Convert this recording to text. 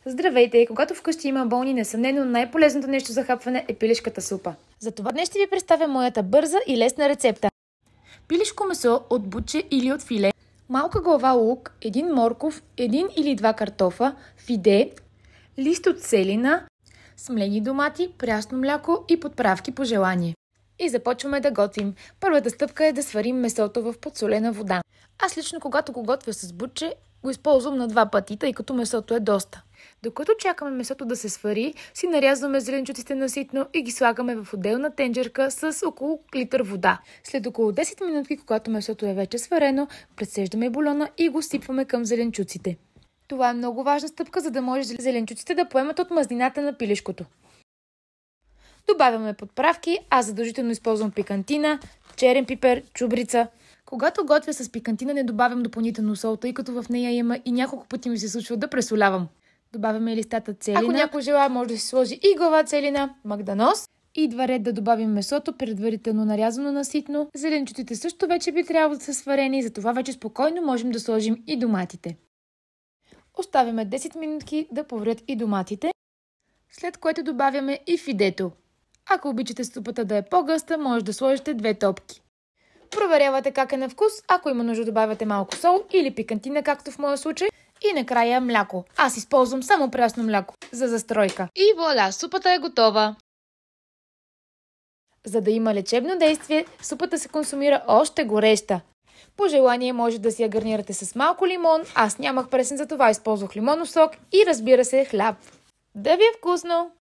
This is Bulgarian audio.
Здравейте! Когато вкъщи има болни, несъмнено най-полезното нещо за хапване е пилешката супа. Затова днес ще ви представя моята бърза и лесна рецепта. Пилешко месо от бутче или от филе, малка глава лук, 1 морков, 1 или 2 картофа, фиде, лист от селина, смлени домати, прясно мляко и подправки по желание. И започваме да готвим. Първата стъпка е да сварим месото в подсолена вода. Аз лично, когато го готвя с бутче, го използвам на 2 пъти, тъй като месото е доста. Докато чакаме месото да се свари, си нарязваме зеленчуците на ситно и ги слагаме в отделна тенджерка с около литър вода. След около 10 минути, когато месото е вече сварено, пресеждаме бульона и го сипваме към зеленчуците. Това е много важна стъпка, за да може зеленчуците да поемат от мазнината на пилешкото. Добавяме подправки, аз задължително използвам пикантина, черен пипер, чубрица. Когато готвя с пикантина, не добавям допълнително сол, тъй като в нея има и няколко пъти ми се случва да пресолявам. Добавяме листата целина. Ако някой желая, може да си сложи и глава целина, магданоз. И идва ред да добавим месото, предварително нарязано на ситно. Зеленчуците също вече би трябвало да са сварени, затова вече спокойно можем да сложим и доматите. Оставяме 10 минутки да поврят и доматите, след което добавяме и фидето. Ако обичате супата да е по-гъста, може да сложите 2 топки. Проверявате как е на вкус, ако има нужда добавяте малко сол или пикантина, както в моя случай. И накрая мляко. Аз използвам само прясно мляко за застройка. И вуаля, супата е готова! За да има лечебно действие, супата се консумира още гореща. По желание може да си я гарнирате с малко лимон, аз нямах пресен, за това използвах лимонов сок и разбира се хляб. Да ви е вкусно!